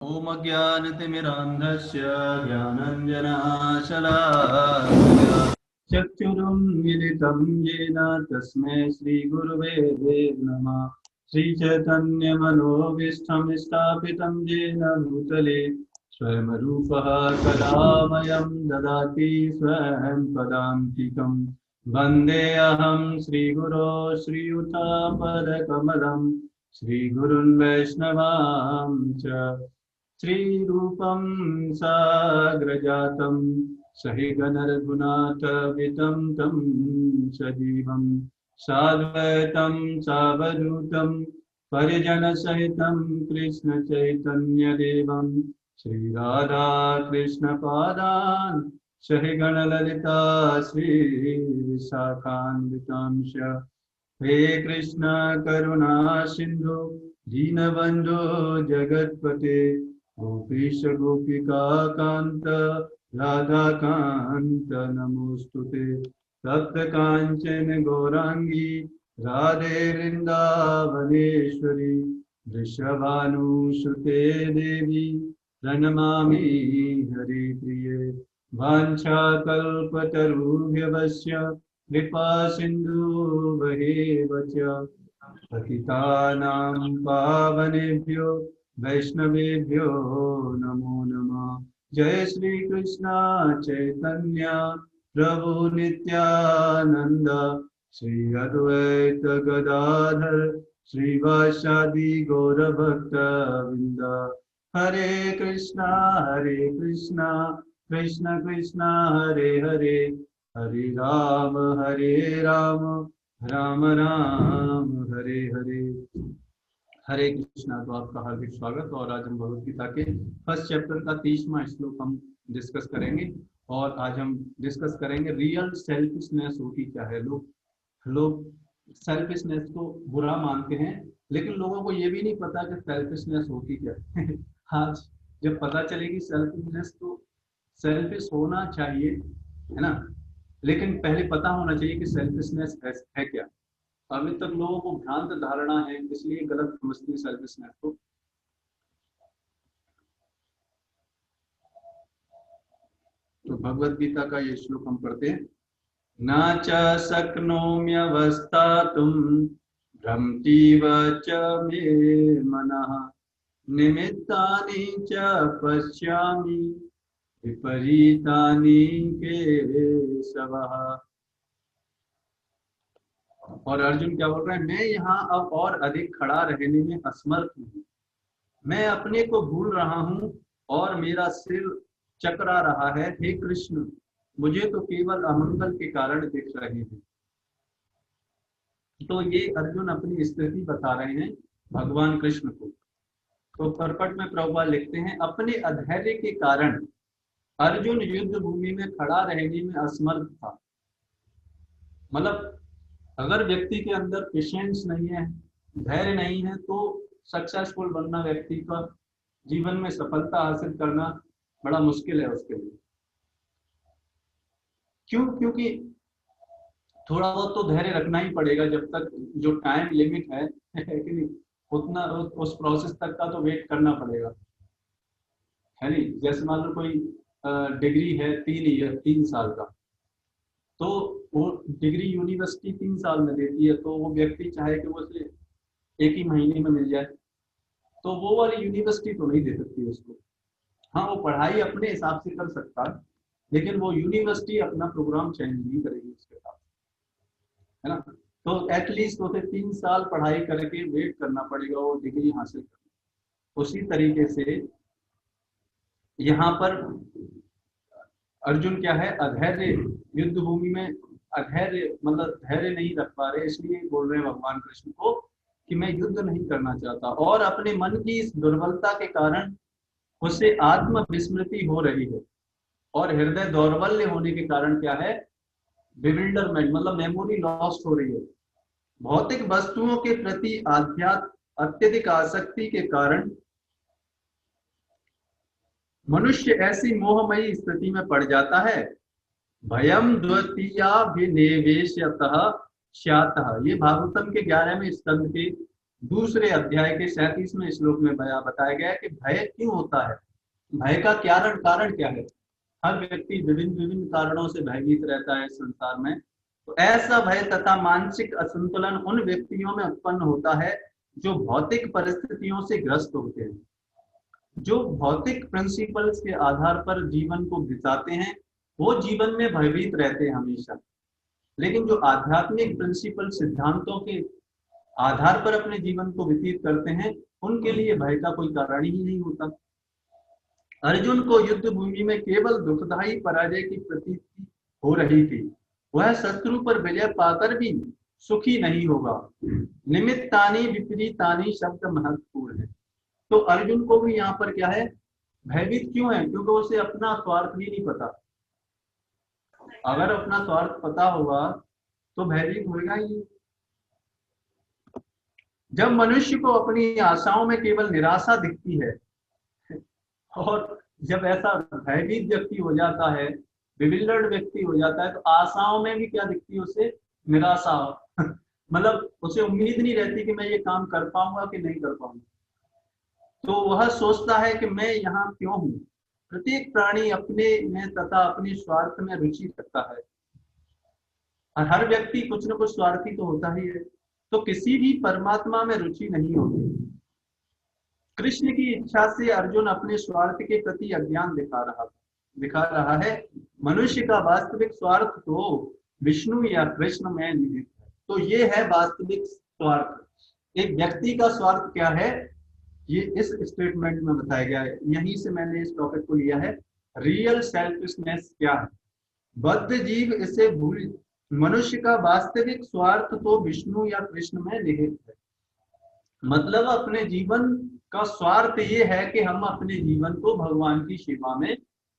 ॐ अज्ञानतिमिरान्धस्य ज्ञानाञ्जनाशलाकया चक्षुरुन्मिलितं येन तस्मै श्रीगुरुवे नमः। श्रीचैतन्यमनोभीष्टं स्थापितं येन भूतले स्वयं रूपः कलामयं ददाति स्वयं पदान्तिकं। वन्देऽहं श्रीगुरो श्रीयुतापदकमलं श्रीगुरुन् वैष्णवांश्च श्रीरूपं साग्रजातं सहिगणरघुनाथवितं तं सजीवं साद्वैतं सावधूतं परिजनसहितं कृष्णचैतन्यदेवं श्रीराधाकृष्णपादान् सहिगणललिता श्रीविशाखान्वितांश। हे कृष्ण करुणा सिंधु दीनबंधु जगतपते गोपीश गोपिका कांत राधा कांत नमोस्तुते। तप्त कांचन गौरांगी राधे वृंदावनेश्वरी वृषभानुसुते देवी प्रणमामि हरिप्रिये। वाञ्छाकल्पतरुभ्यश्च कृपा सिंधु च पतितानां पावनेभ्यो वैष्णवेभ्यो नमो नमः। जय श्री कृष्ण चैतन्य प्रभु नित्यानंद श्री अद्वैत गदाधर श्रीवासादि गौरभक्त वृंद। हरे कृष्णा कृष्ण कृष्ण हरे हरे हरे राम राम राम हरे हरे। हरे कृष्णा। तो आपका हार्दिक स्वागत। और आज हम भगवद गीता के फर्स्ट चैप्टर का 30वां श्लोक हम डिस्कस करेंगे। और आज हम डिस्कस करेंगे रियल सेल्फिशनेस होती क्या है। लोग सेल्फिशनेस को बुरा मानते हैं, लेकिन लोगों को ये भी नहीं पता कि सेल्फिशनेस होती क्या है। आज जब पता चलेगी सेल्फिशनेस, तो सेल्फिश होना चाहिए, है ना, लेकिन पहले पता होना चाहिए कि सेल्फिशनेस है क्या। अभी तक लोगों को भ्रांत धारणा है, इसलिए गलत समझते हैं सेल्फिशनेस को। तो भगवद गीता का ये श्लोक हम पढ़ते हैं। न च शक्नोम्यवस्थातुं भ्रमतीव च मे मनः निमित्तानि च पश्यामि विपरीतानि केशवः। और अर्जुन क्या बोल रहे हैं, मैं यहाँ अब और अधिक खड़ा रहने में असमर्थ हूँ। मैं अपने को भूल रहा हूँ और मेरा सिर चकरा रहा है। हे कृष्ण, मुझे तो केवल अमंगल के कारण दिख रहे हैं। तो ये अर्जुन अपनी स्थिति बता रहे हैं भगवान कृष्ण को। तो परपट में प्रभुपाद लिखते हैं, अपने अधैर्य के कारण अर्जुन युद्ध भूमि में खड़ा रहने में असमर्थ था। मतलब अगर व्यक्ति के अंदर पेशेंस नहीं है, धैर्य नहीं है, तो सक्सेसफुल बनना, व्यक्ति का जीवन में सफलता हासिल करना बड़ा मुश्किल है उसके लिए। क्यों? क्योंकि थोड़ा बहुत तो धैर्य रखना ही पड़ेगा, जब तक जो टाइम लिमिट है कि नहीं, उतना उस प्रोसेस तक का तो वेट करना पड़ेगा, है नहीं। जैसे मान लो कोई डिग्री है 3 साल का, तो वो डिग्री यूनिवर्सिटी 3 साल में देती है, तो वो व्यक्ति चाहे कि वो उसे एक ही महीने में मिल जाए, तो वो वाली यूनिवर्सिटी तो नहीं दे सकती उसको। हाँ, वो पढ़ाई अपने हिसाब से कर सकता है, लेकिन वो यूनिवर्सिटी अपना प्रोग्राम चेंज नहीं करेगी उसके साथ, है ना। तो एटलीस्ट उसे 3 साल पढ़ाई करके वेट करना पड़ेगा वो डिग्री हासिल करना। उसी तरीके से यहाँ पर अर्जुन क्या है, अधैर्य, युद्ध भूमि में अधैर्य, मतलब धैर्य नहीं रख पा रहे, इसलिए बोल रहे हैं भगवान कृष्ण को कि मैं युद्ध नहीं करना चाहता। और अपने मन की इस दुर्बलता के कारण उसे आत्म विस्मृति हो रही है, और हृदय दौर्बल्य होने के कारण क्या है, बिविल्डरमेंट, मतलब मेमोरी लॉस्ट हो रही है। भौतिक वस्तुओं के प्रति अत्यधिक आसक्ति के कारण मनुष्य ऐसी मोहमयी स्थिति में पड़ जाता है। भयम द्वितीयाभिनिवेशतः स्यातः। ये भागवतम के 11वें स्कंद के दूसरे अध्याय के 37वें श्लोक में बताया गया है कि भय क्यों होता है, भय का कारण क्या है। हर व्यक्ति विभिन्न विभिन्न कारणों से भयभीत रहता है संसार में। तो ऐसा भय तथा मानसिक असंतुलन उन व्यक्तियों में उत्पन्न होता है जो भौतिक परिस्थितियों से ग्रस्त होते हैं, जो भौतिक प्रिंसिपल्स के आधार पर जीवन को बिताते हैं, वो जीवन में भयभीत रहते हैं हमेशा। लेकिन जो आध्यात्मिक प्रिंसिपल सिद्धांतों के आधार पर अपने जीवन को व्यतीत करते हैं, उनके लिए भय का कोई कारण ही नहीं होता। अर्जुन को युद्ध भूमि में केवल दुखदायी पराजय की प्रतीति हो रही थी, वह शत्रु पर विजय पाकर भी सुखी नहीं होगा। निमित्तानि विपरीतानि शब्द महत्वपूर्ण है। तो अर्जुन को भी यहाँ पर क्या है, भयभीत क्यों है, क्योंकि उसे अपना स्वार्थ भी नहीं पता। अगर अपना स्वार्थ पता होगा तो भयभीत होगा ही। जब मनुष्य को अपनी आशाओं में केवल निराशा दिखती है, और जब ऐसा भयभीत व्यक्ति हो जाता है, विविल्डर्ड व्यक्ति हो जाता है, तो आशाओं में भी क्या दिखती है उसे, निराशा। मतलब उसे उम्मीद नहीं रहती कि मैं ये काम कर पाऊंगा कि नहीं कर पाऊंगा। तो वह सोचता है कि मैं यहाँ क्यों हूँ। प्रत्येक प्राणी अपने में तथा अपने स्वार्थ में रुचि रखता है, और हर व्यक्ति कुछ न कुछ स्वार्थी तो होता ही है। तो किसी भी परमात्मा में रुचि नहीं होती। कृष्ण की इच्छा से अर्जुन अपने स्वार्थ के प्रति अज्ञान दिखा रहा है। मनुष्य का वास्तविक स्वार्थ तो विष्णु या कृष्ण में निहित है। तो ये है वास्तविक स्वार्थ। एक व्यक्ति का स्वार्थ क्या है, ये इस स्टेटमेंट में बताया गया है। यहीं से मैंने इस टॉपिक को लिया है। रियल सेल्फिशनेस क्या है, बद्ध जीव इसे भूल। मनुष्य का वास्तविक स्वार्थ तो विष्णु या कृष्ण में निहित है। मतलब अपने जीवन का स्वार्थ ये है कि हम अपने जीवन को भगवान की सेवा में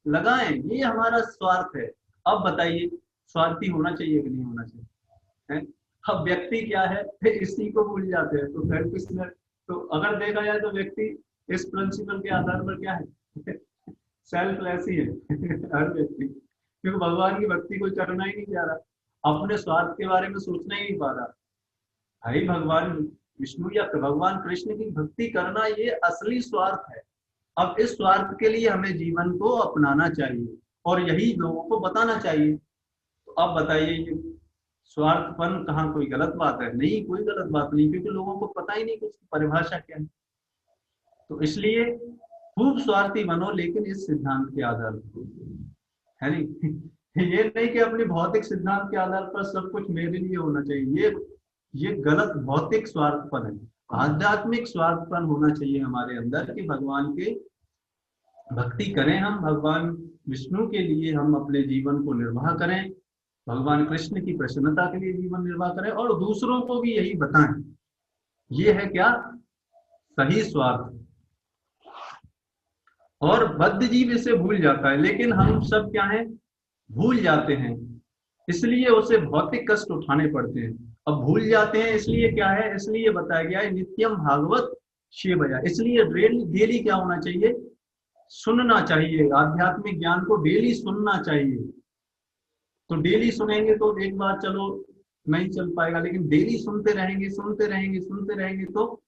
लगाएं, ये हमारा स्वार्थ है। अब बताइए, स्वार्थी होना चाहिए कि नहीं होना चाहिए है? अब व्यक्ति क्या है, इसी को भूल जाते हैं। तो सेल्फिशनेस, तो अगर देखा जाए तो व्यक्ति इस प्रिंसिपल के आधार पर क्या है, सेल्फलेस ही है हर व्यक्ति, क्योंकि भगवान की भक्ति कोई करना ही नहीं चाह रहा, अपने स्वार्थ के बारे में सोचना ही नहीं पा रहा। भाई भगवान विष्णु या भगवान कृष्ण की भक्ति करना ये असली स्वार्थ है। अब इस स्वार्थ के लिए हमें जीवन को अपनाना चाहिए और यही लोगों को बताना चाहिए। तो अब बताइए, ये स्वार्थपन कहाँ कोई गलत बात है? नहीं, कोई गलत बात नहीं, क्योंकि लोगों को पता ही नहीं कुछ परिभाषा क्या है। तो इसलिए खूब स्वार्थी बनो, लेकिन इस सिद्धांत के आधार पर, है नहीं ये नहीं कि अपने भौतिक सिद्धांत के आधार पर सब कुछ मेरे लिए होना चाहिए। ये गलत भौतिक स्वार्थपन है। आध्यात्मिक स्वार्थपन होना चाहिए हमारे अंदर कि भगवान के भक्ति करें, हम भगवान विष्णु के लिए हम अपने जीवन को निर्वाह करें, भगवान कृष्ण की प्रसन्नता के लिए जीवन निर्वाह करें और दूसरों को भी यही बताएं। ये है क्या, सही स्वार्थ। और बद्ध जीव इसे भूल जाता है, लेकिन हम सब क्या है, भूल जाते हैं, इसलिए उसे भौतिक कष्ट उठाने पड़ते हैं। अब भूल जाते हैं इसलिए क्या है, इसलिए बताया गया है नित्यम भागवत सेवया। इसलिए डेली क्या होना चाहिए, सुनना चाहिए, आध्यात्मिक ज्ञान को डेली सुनना चाहिए। तो डेली सुनेंगे तो एक बार चलो नहीं चल पाएगा, लेकिन डेली सुनते रहेंगे तो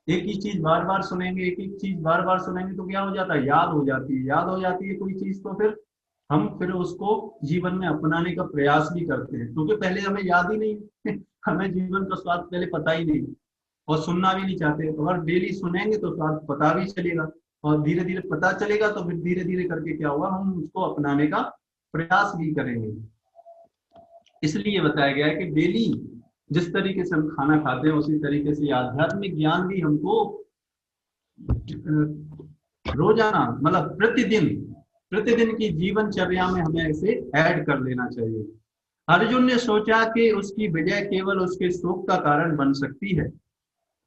एक ही चीज बार बार सुनेंगे, एक ही चीज बार बार सुनेंगे तो क्या हो जाता है, याद हो जाती है कोई चीज। तो फिर उसको जीवन में अपनाने का प्रयास भी करते हैं, क्योंकि पहले हमें याद ही नहीं हमें जीवन का स्वाद पहले पता ही नहीं और सुनना भी नहीं चाहते। अगर डेली सुनेंगे तो स्वाद पता भी चलेगा और धीरे धीरे पता चलेगा, तो फिर धीरे धीरे करके क्या होगा, हम उसको अपनाने का प्रयास भी करेंगे। इसलिए बताया गया है कि डेली जिस तरीके से हम खाना खाते हैं उसी तरीके से आध्यात्मिक ज्ञान भी हमको रोजाना, मतलब प्रतिदिन की जीवनचर्या में हमें इसे ऐड कर लेना चाहिए। अर्जुन ने सोचा कि उसकी विजय केवल उसके शोक का कारण बन सकती है।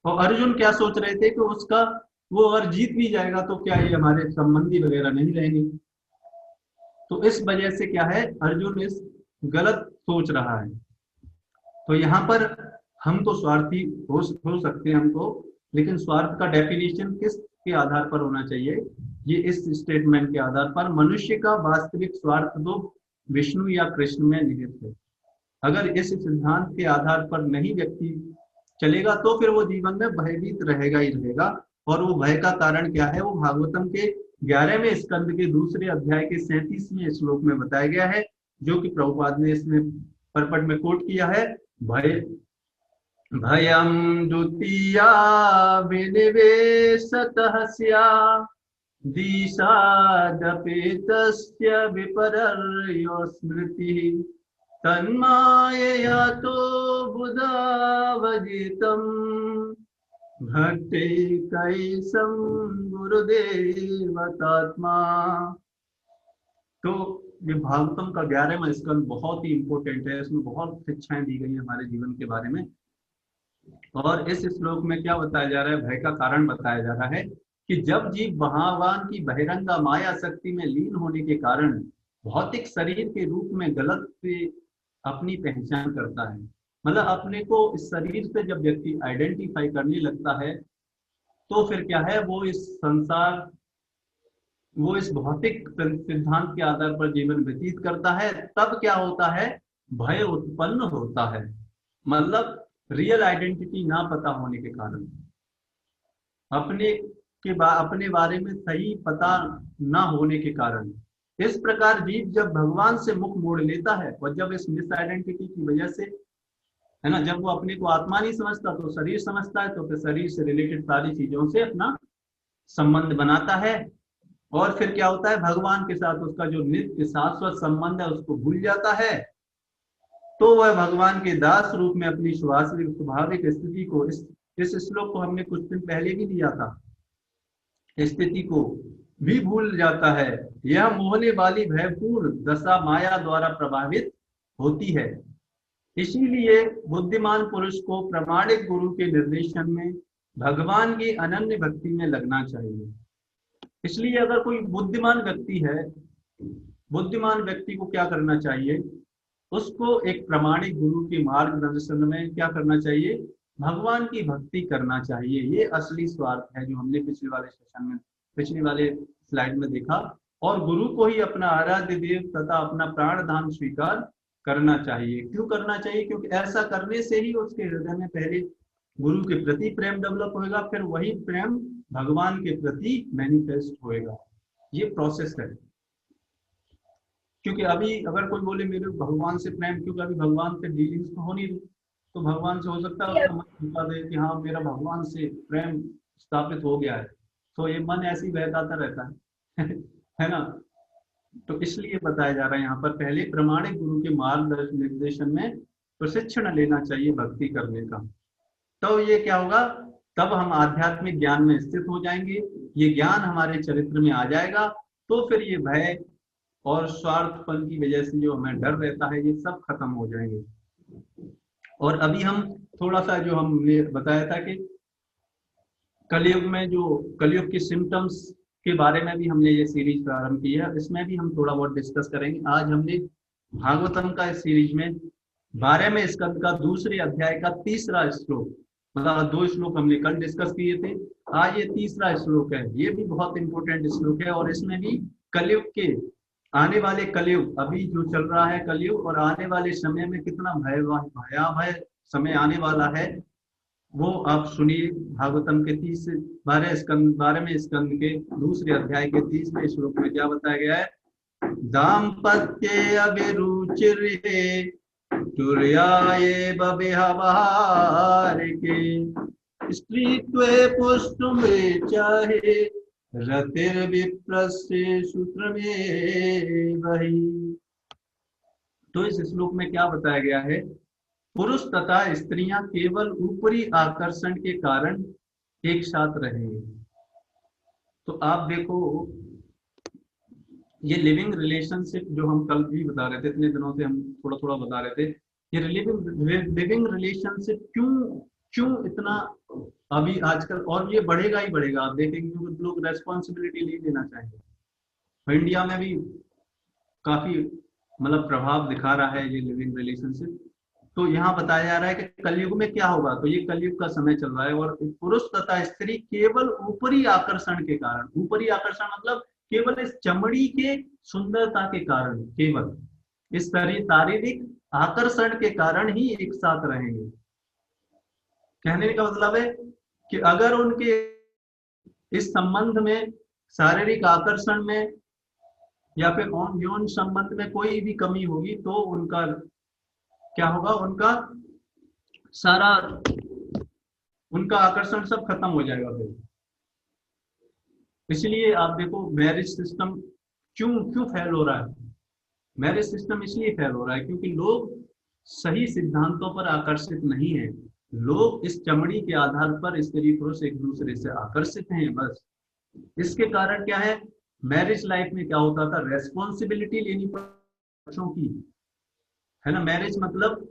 और अर्जुन क्या सोच रहे थे कि उसका वो अगर जीत भी जाएगा तो क्या ये हमारे संबंधी वगैरह नहीं रहेंगे। तो इस वजह से क्या है, अर्जुन इस गलत सोच रहा है। तो यहाँ पर हम तो स्वार्थी हो सकते हैं हमको, लेकिन स्वार्थ का डेफिनेशन किस के आधार पर होना चाहिए, ये इस स्टेटमेंट के आधार पर, मनुष्य का वास्तविक स्वार्थ तो विष्णु या कृष्ण में निहित है। अगर इस सिद्धांत के आधार पर नहीं व्यक्ति चलेगा तो फिर वो जीवन में भयभीत रहेगा ही रहेगा। और वो भय का कारण क्या है, वो भागवतम के 11वें स्कंद के दूसरे अध्याय के 37वें श्लोक में बताया गया है, जो कि प्रभुपाद ने इसमें परपट में कोट किया है। भय भयं द्वितीया विनिवेशतः स्यात् दिशादपेतस्य विपर्यो स्मृतिः तन्मायया तो बुधावजितं भक्ति कैसं गुरुदेवतात्मा। तो ये भागवतम का 11वां स्कंद बहुत ही इंपॉर्टेंट है, इसमें बहुत शिक्षाएं दी गई है हमारे जीवन के बारे में। और इस श्लोक में क्या बताया जा रहा है, भय का कारण बताया जा रहा है कि जब जीव भगवान की बहिरंगा माया शक्ति में लीन होने के कारण भौतिक शरीर के रूप में गलत से अपनी पहचान करता है, मतलब अपने को इस शरीर से जब व्यक्ति आइडेंटिफाई करने लगता है, तो फिर क्या है, वो इस संसार, वो इस भौतिक सिद्धांत के आधार पर जीवन व्यतीत करता है। तब क्या होता है, भय उत्पन्न होता है, मतलब रियल आइडेंटिटी ना पता होने के कारण, अपने बारे में सही पता ना होने के कारण। इस प्रकार जीव जब भगवान से मुख मोड़ लेता है, और जब इस मिस आइडेंटिटी की वजह से, है ना, जब वो अपने को आत्मा नहीं समझता तो शरीर समझता है, तो फिर शरीर से रिलेटेड सारी चीजों से अपना संबंध बनाता है। और फिर क्या होता है, भगवान के साथ उसका जो नित्य शाश्वत संबंध है उसको भूल जाता है। तो वह भगवान के दास रूप में अपनी स्वाभाविक स्थिति को, इस श्लोक को हमने कुछ दिन पहले भी लिया था, स्थिति को भी भूल जाता है। यह मोहने वाली भयपूर्ण दशा माया द्वारा प्रभावित होती है। इसीलिए बुद्धिमान पुरुष को प्रामाणिक गुरु के निर्देशन में भगवान की अनन्य भक्ति में लगना चाहिए। इसलिए अगर कोई बुद्धिमान व्यक्ति है, बुद्धिमान व्यक्ति को क्या करना चाहिए, उसको एक प्रामाणिक गुरु के मार्गदर्शन में क्या करना चाहिए, भगवान की भक्ति करना चाहिए। ये असली स्वार्थ है जो हमने पिछले वाले सेशन में, पिछले वाले स्लाइड में देखा। और गुरु को ही अपना आराध्य देव तथा अपना प्राणधाम स्वीकार करना चाहिए। क्यों करना चाहिए, क्योंकि ऐसा करने से ही उसके हृदय में पहले गुरु के प्रति प्रेम डेवलप होगा, फिर वही प्रेम भगवान के प्रति मैनिफेस्ट होएगा। ये प्रोसेस है। क्योंकि अभी अगर कोई बोले मेरे भगवान से प्रेम, क्योंकि अभी भगवान से डीलिंग्स तो हो नहीं रही, तो भगवान से हो सकता है उसका मन बता दे कि हाँ मेरा भगवान से प्रेम स्थापित हो गया है, तो ये मन ऐसे ही बहकाता रहता है है ना। तो इसलिए बताया जा रहा है यहाँ पर, पहले प्रामाणिक गुरु के मार्गदर्शन निर्देशन में प्रशिक्षण लेना चाहिए भक्ति करने का। तो ये क्या होगा, तब हम आध्यात्मिक ज्ञान में स्थित हो जाएंगे, ये ज्ञान हमारे चरित्र में आ जाएगा, तो फिर ये भय और स्वार्थपन की वजह से जो हमें डर रहता है, ये सब खत्म हो जाएंगे। और अभी हम थोड़ा सा जो हमने बताया था कि कलयुग में जो कलयुग के सिम्टम्स के बारे में भी हमने ये सीरीज प्रारंभ की है, इसमें भी हम थोड़ा बहुत डिस्कस करेंगे। आज हमने भागवतम का इस सीरीज में 12वें स्कंद का दूसरे अध्याय का 3रा श्लोक, मतलब 2 श्लोक हमने कल डिस्कस किए थे, आज ये 3रा श्लोक है। ये भी बहुत इंपॉर्टेंट श्लोक है, और इसमें भी कलयुग के आने वाले कलयुग, अभी जो चल रहा है कलयुग, और आने वाले समय में कितना भयावह समय आने वाला है, वो आप सुनिए। भागवतम के 12वें स्कंद के दूसरे अध्याय के 30वें श्लोक में क्या बताया गया है, दाम्पत्ये अभिरुचिर्ये तुर्याये बबिहावारिके स्त्रीत्वे पुष्टुमे चाहे रतिर्विप्रस्य सूत्रमेवहि। तो इस श्लोक में क्या बताया गया है, पुरुष तथा स्त्रियां केवल ऊपरी आकर्षण के कारण एक साथ रहेंगे। तो आप देखो, ये लिविंग रिलेशनशिप जो हम कल भी बता रहे थे, इतने दिनों से हम थोड़ा थोड़ा बता रहे थे, ये लिविंग रिलेशनशिप क्यों इतना अभी आजकल, और ये बढ़ेगा ही बढ़ेगा। आप देखेंगे क्योंकि लोग रेस्पॉन्सिबिलिटी नहीं लेना चाहेंगे। तो इंडिया में भी काफी मतलब प्रभाव दिखा रहा है ये लिविंग रिलेशनशिप। तो यहाँ बताया जा रहा है कि कलयुग में क्या होगा, तो ये कलयुग का समय चल रहा है, और पुरुष तथा स्त्री केवल ऊपरी आकर्षण के कारण, ऊपरी आकर्षण मतलब केवल इस चमड़ी के सुंदरता के कारण, केवल इस शारीरिक आकर्षण के कारण ही एक साथ रहेंगे। कहने का मतलब है कि अगर उनके इस संबंध में, शारीरिक आकर्षण में या फिर यौन संबंध में कोई भी कमी होगी तो उनका क्या होगा, उनका सारा, उनका आकर्षण सब खत्म हो जाएगा फिर। इसलिए आप देखो मैरिज सिस्टम क्यों क्यों फेल हो रहा है। मैरिज सिस्टम इसलिए फेल हो रहा है क्योंकि लोग सही सिद्धांतों पर आकर्षित नहीं है। लोग इस चमड़ी के आधार पर स्त्री पुरुष एक दूसरे से आकर्षित हैं बस। इसके कारण क्या है, मैरिज लाइफ में क्या होता था, रेस्पॉन्सिबिलिटी लेनी पड़ती बच्चों की, है ना। मैरिज मतलब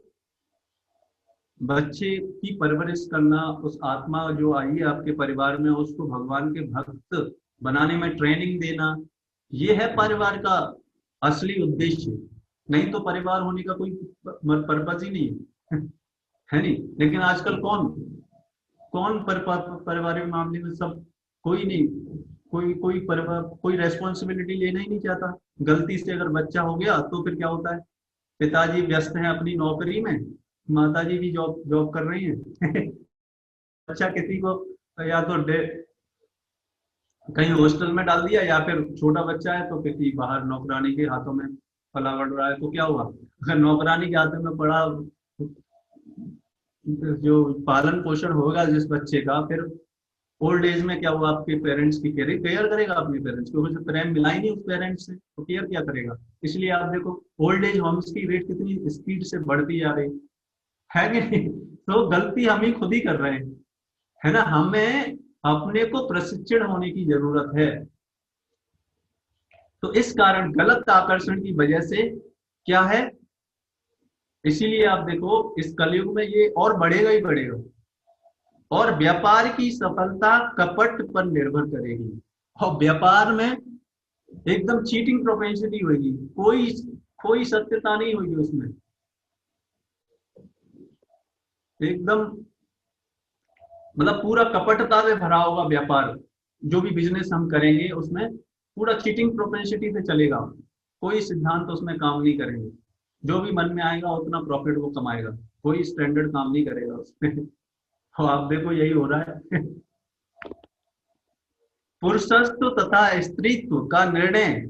बच्चे की परवरिश करना, उस आत्मा जो आई है आपके परिवार में उसको भगवान के भक्त बनाने में ट्रेनिंग देना, ये है परिवार का असली उद्देश्य। नहीं तो परिवार होने का कोई पर्पज ही नहीं है है नहीं। लेकिन आजकल कौन कौन पारिवारिक मामले में सब, कोई नहीं, कोई कोई परिवार कोई रेस्पॉन्सिबिलिटी लेना ही नहीं चाहता। गलती से अगर बच्चा हो गया तो फिर क्या होता है, पिताजी व्यस्त हैं अपनी नौकरी में, माताजी भी जॉब जॉब कर रही हैं बच्चा किसी को या तो कहीं हॉस्टल में डाल दिया, या फिर छोटा बच्चा है तो किसी बाहर नौकरानी के हाथों में पला बढ़ रहा है, तो क्या हुआ, अगर नौकरानी के हाथों में पड़ा, जो पालन पोषण होगा जिस बच्चे का, फिर ओल्ड एज में क्या हुआ, आपके पेरेंट्स की केयर केयर करेगा अपने पेरेंट्स को, उसे प्रेम मिला ही नहीं उस पेरेंट्स से, तो केयर क्या करेगा। इसलिए आप देखो ओल्ड एज होम्स की रेट कितनी स्पीड से बढ़ती जा रही है कि नहीं। तो गलती हम ही खुद ही कर रहे हैं, है ना। हमें अपने को प्रशिक्षण होने की जरूरत है। तो इस कारण गलत आकर्षण की वजह से क्या है, इसीलिए आप देखो इस कलयुग में ये और बढ़ेगा ही बढ़ेगा। और व्यापार की सफलता कपट पर निर्भर करेगी, और व्यापार में एकदम चीटिंग प्रोपेंसिटी होगी, कोई कोई सत्यता नहीं होगी उसमें, एकदम मतलब पूरा कपटता से भरा होगा व्यापार। जो भी बिजनेस हम करेंगे उसमें पूरा चीटिंग प्रोपेंसिटी से चलेगा, कोई सिद्धांत उसमें काम नहीं करेंगे। जो भी मन में आएगा उतना प्रॉफिट वो कमाएगा, कोई स्टैंडर्ड काम नहीं करेगा उसमें तो आप देखो यही हो रहा है पुरुषत्व तथा स्त्रीत्व का निर्णय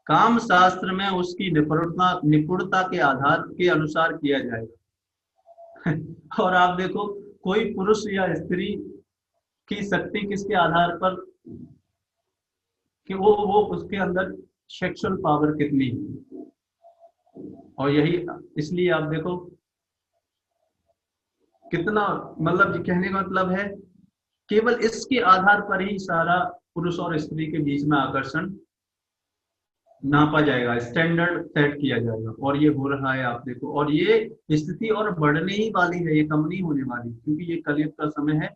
काम शास्त्र में उसकी निपुणता के आधार के अनुसार किया जाएगा और आप देखो कोई पुरुष या स्त्री की शक्ति किसके आधार पर, कि वो उसके अंदर सेक्सुअल पावर कितनी है। और यही इसलिए आप देखो कितना, मतलब कहने का मतलब है केवल इसके आधार पर ही सारा पुरुष और स्त्री के बीच में आकर्षण नापा जाएगा, स्टैंडर्ड सेट किया जाएगा। और ये हो रहा है आप देखो, और ये स्थिति और बढ़ने ही वाली है, ये कम नहीं होने वाली, क्योंकि ये कलयुग का समय है।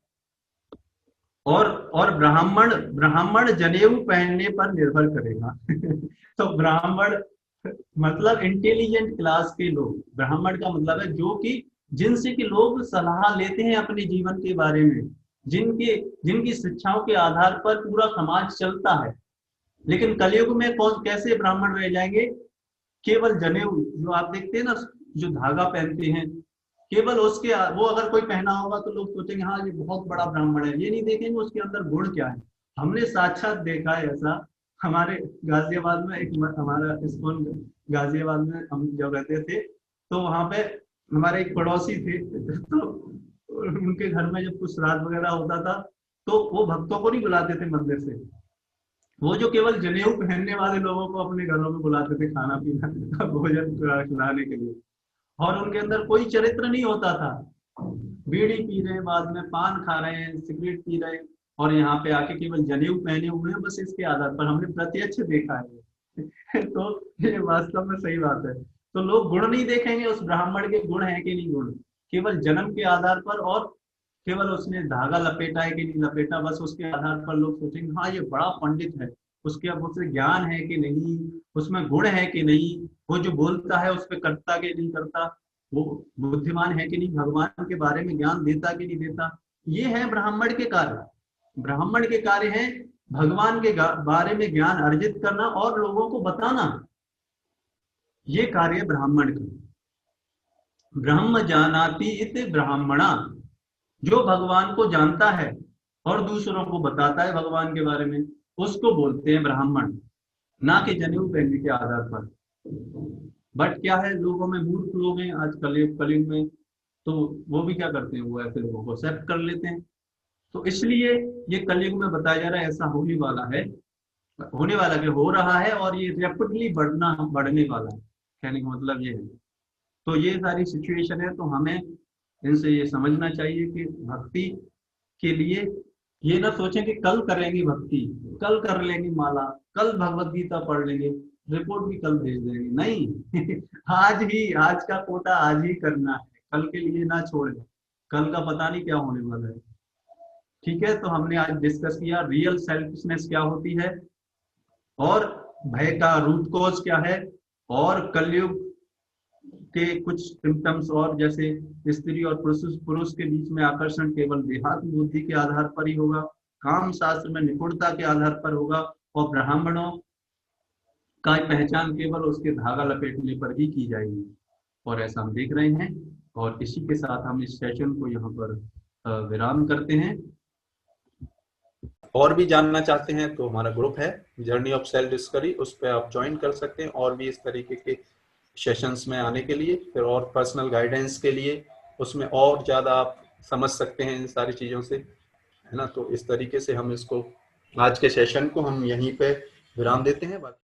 और ब्राह्मण ब्राह्मण जनेऊ पहनने पर निर्भर करेगा तो ब्राह्मण मतलब इंटेलिजेंट क्लास के लोग, ब्राह्मण का मतलब है जो कि जिनसे कि लोग सलाह लेते हैं अपने जीवन के बारे में, जिनके जिनकी शिक्षाओं के आधार पर पूरा समाज चलता है। लेकिन कलयुग में कौन कैसे ब्राह्मण रह जाएंगे, केवल जनेऊ जो आप देखते हैं ना, जो धागा पहनते हैं, केवल उसके वो अगर कोई पहना होगा तो लोग सोचेंगे हाँ ये बहुत बड़ा ब्राह्मण है, ये नहीं देखेंगे उसके अंदर गुण क्या है। हमने साक्षात देखा है ऐसा, हमारे गाजियाबाद में एक हमारा स्कूल गाजियाबाद में हम जब रहते थे, तो वहां पे हमारे एक पड़ोसी थे तो उनके घर में जब कुछ श्राद्ध वगैरह होता था तो वो भक्तों को नहीं बुलाते थे मंदिर से, वो जो केवल जनेऊ पहनने वाले लोगों को अपने घरों में बुलाते थे खाना पीना भोजन खिलाने के लिए। और उनके अंदर कोई चरित्र नहीं होता था, बीड़ी पी रहे हैं, बाद में पान खा रहे हैं, सिगरेट पी रहे हैं, और यहाँ पे आके केवल जनेऊ पहने हुए हैं, बस इसके आधार पर हमने प्रत्यक्ष देखा है तो ये वास्तव में सही बात है। तो लोग गुण नहीं देखेंगे उस ब्राह्मण के, गुण है कि नहीं गुण, केवल जन्म के आधार पर, और केवल उसने धागा लपेटा है कि नहीं लपेटा, बस उसके आधार पर लोग सोचेंगे हाँ ये बड़ा पंडित है, उसके अब उसे ज्ञान है कि नहीं, उसमें गुण है कि नहीं, वो जो बोलता है उस पर करता कि नहीं करता, वो बुद्धिमान है कि नहीं, भगवान के बारे में ज्ञान देता कि नहीं देता। ये है ब्राह्मण के कार्य। ब्राह्मण के कार्य है भगवान के बारे में ज्ञान अर्जित करना और लोगों को बताना, ये कार्य ब्राह्मण का। ब्रह्म जानाति इति ब्राह्मणा, जो भगवान को जानता है और दूसरों को बताता है भगवान के बारे में, उसको बोलते हैं ब्राह्मण, ना कि जनेऊ पहनने के आधार पर। बट क्या है, लोगों में मूर्ख लोग हैं आज कलयुग में, तो वो भी क्या करते हैं, वो ऐसे लोगों को एक्सेप्ट कर लेते हैं। तो इसलिए ये कलयुग में बताया जा रहा है ऐसा होने वाला है, होने वाला के हो रहा है, और ये रैपिडली बढ़ने वाला है। कहने का मतलब ये है। तो ये सारी सिचुएशन है, तो हमें इनसे ये समझना चाहिए कि भक्ति के लिए ये ना सोचें कि कल करेंगे भक्ति, कल कर लेंगे माला, कल भगवत गीता पढ़ लेंगे, रिपोर्ट भी कल भेज देंगे, नहीं। आज ही, आज का कोटा आज ही करना है, कल के लिए ना छोड़ें, कल का पता नहीं क्या होने वाला है। ठीक है, तो हमने आज डिस्कस किया रियल सेल्फिशनेस क्या होती है, और भय का रूट कॉज क्या है, और कलयुग के कुछ सिम्टम्स, और जैसे स्त्री और पुरुष के बीच में आकर्षण केवल देहात्म बुद्धि के आधार पर ही होगा, काम शास्त्र में निपुणता के आधार पर होगा, और ब्राह्मणों का पहचान केवल उसके धागा लपेटने पर ही की जाएगी। और ऐसा हम देख रहे हैं, और इसी के साथ हम इस सेशन को यहाँ पर विराम करते हैं। और भी जानना चाहते हैं तो हमारा ग्रुप है जर्नी ऑफ सेल्फ डिस्कवरी, उस पर आप ज्वाइन कर सकते हैं, और भी इस तरीके के सेशंस में आने के लिए, फिर और पर्सनल गाइडेंस के लिए, उसमें और ज़्यादा आप समझ सकते हैं इन सारी चीज़ों से, है ना। तो इस तरीके से हम इसको, आज के सेशन को हम यहीं पे विराम देते हैं।